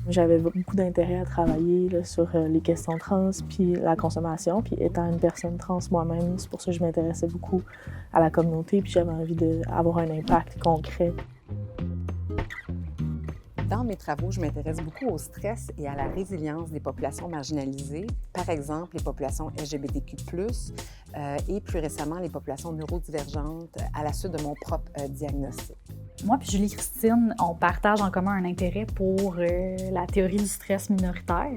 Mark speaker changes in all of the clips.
Speaker 1: J'avais beaucoup d'intérêt à travailler là, sur les questions trans puis la consommation. Puis étant une personne trans moi-même, c'est pour ça que je m'intéressais beaucoup à la communauté puis j'avais envie d'avoir un impact concret.
Speaker 2: Dans mes travaux, je m'intéresse beaucoup au stress et à la résilience des populations marginalisées, par exemple les populations LGBTQ+, et plus récemment les populations neurodivergentes à la suite de mon propre diagnostic.
Speaker 3: Moi puis Julie-Christine, on partage en commun un intérêt pour la théorie du stress minoritaire.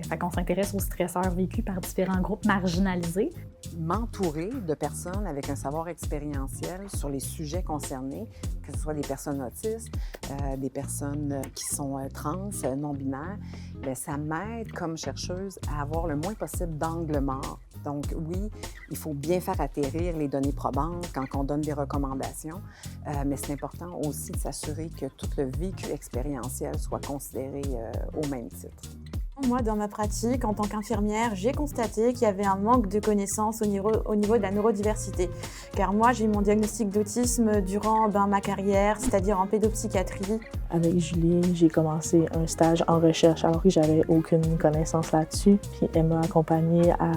Speaker 3: Fait qu'on s'intéresse aux stresseurs vécus par différents groupes marginalisés.
Speaker 2: M'entourer de personnes avec un savoir expérientiel sur les sujets concernés, que ce soit des personnes autistes, des personnes qui sont trans, non-binaires, bien, ça m'aide comme chercheuse à avoir le moins possible d'angles morts. Donc oui, il faut bien faire atterrir les données probantes quand on donne des recommandations, mais c'est important aussi de s'assurer que tout le vécu expérientiel soit considéré au même titre.
Speaker 4: Moi, dans ma pratique, en tant qu'infirmière, j'ai constaté qu'il y avait un manque de connaissances au niveau de la neurodiversité. Car moi, j'ai eu mon diagnostic d'autisme durant ma carrière, c'est-à-dire en pédopsychiatrie.
Speaker 1: Avec Julie, j'ai commencé un stage en recherche alors que j'avais aucune connaissance là-dessus. Puis elle m'a accompagnée à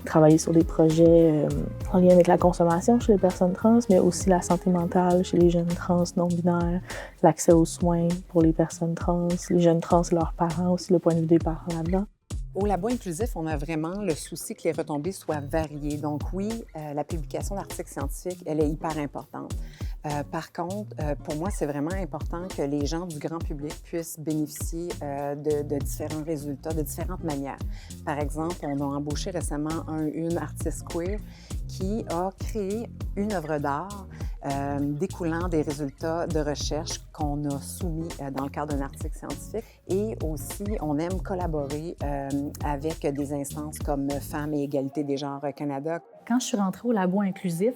Speaker 1: travailler sur des projets en lien avec la consommation chez les personnes trans, mais aussi la santé mentale chez les jeunes trans non-binaires, l'accès aux soins pour les personnes trans, les jeunes trans et leurs parents, aussi le point de vue des parents là-dedans.
Speaker 2: Au Labo inclusif, on a vraiment le souci que les retombées soient variées. Donc oui, la publication d'articles scientifiques, elle est hyper importante. Par contre, pour moi, c'est vraiment important que les gens du grand public puissent bénéficier de différents résultats, de différentes manières. Par exemple, on a embauché récemment une artiste queer qui a créé une œuvre d'art découlant des résultats de recherche qu'on a soumis dans le cadre d'un article scientifique. Et aussi, on aime collaborer avec des instances comme Femmes et Égalité des genres Canada.
Speaker 3: Quand je suis rentrée au Labo inclusif,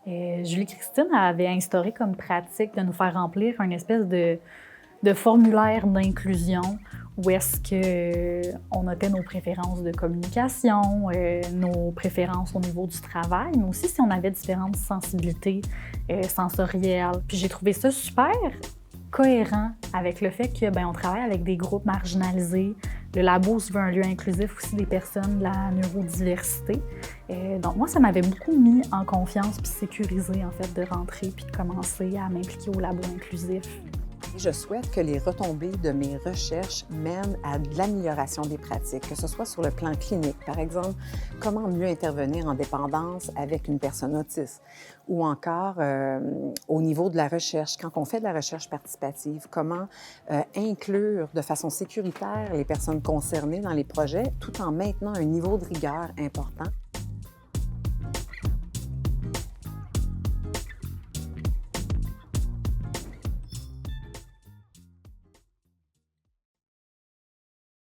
Speaker 3: Julie-Christine avait instauré comme pratique de nous faire remplir une espèce de formulaire d'inclusion où est-ce qu'on notait nos préférences de communication, nos préférences au niveau du travail, mais aussi si on avait différentes sensibilités sensorielles. Puis j'ai trouvé ça super cohérent avec le fait qu'on travaille avec des groupes marginalisés. Le Labo se veut un lieu inclusif aussi des personnes de la neurodiversité. Donc moi, ça m'avait beaucoup mis en confiance puis sécurisé en fait de rentrer puis de commencer à m'impliquer au Labo inclusif.
Speaker 2: Je souhaite que les retombées de mes recherches mènent à de l'amélioration des pratiques, que ce soit sur le plan clinique, par exemple, comment mieux intervenir en dépendance avec une personne autiste, ou encore au niveau de la recherche, quand on fait de la recherche participative, comment inclure de façon sécuritaire les personnes concernées dans les projets tout en maintenant un niveau de rigueur important.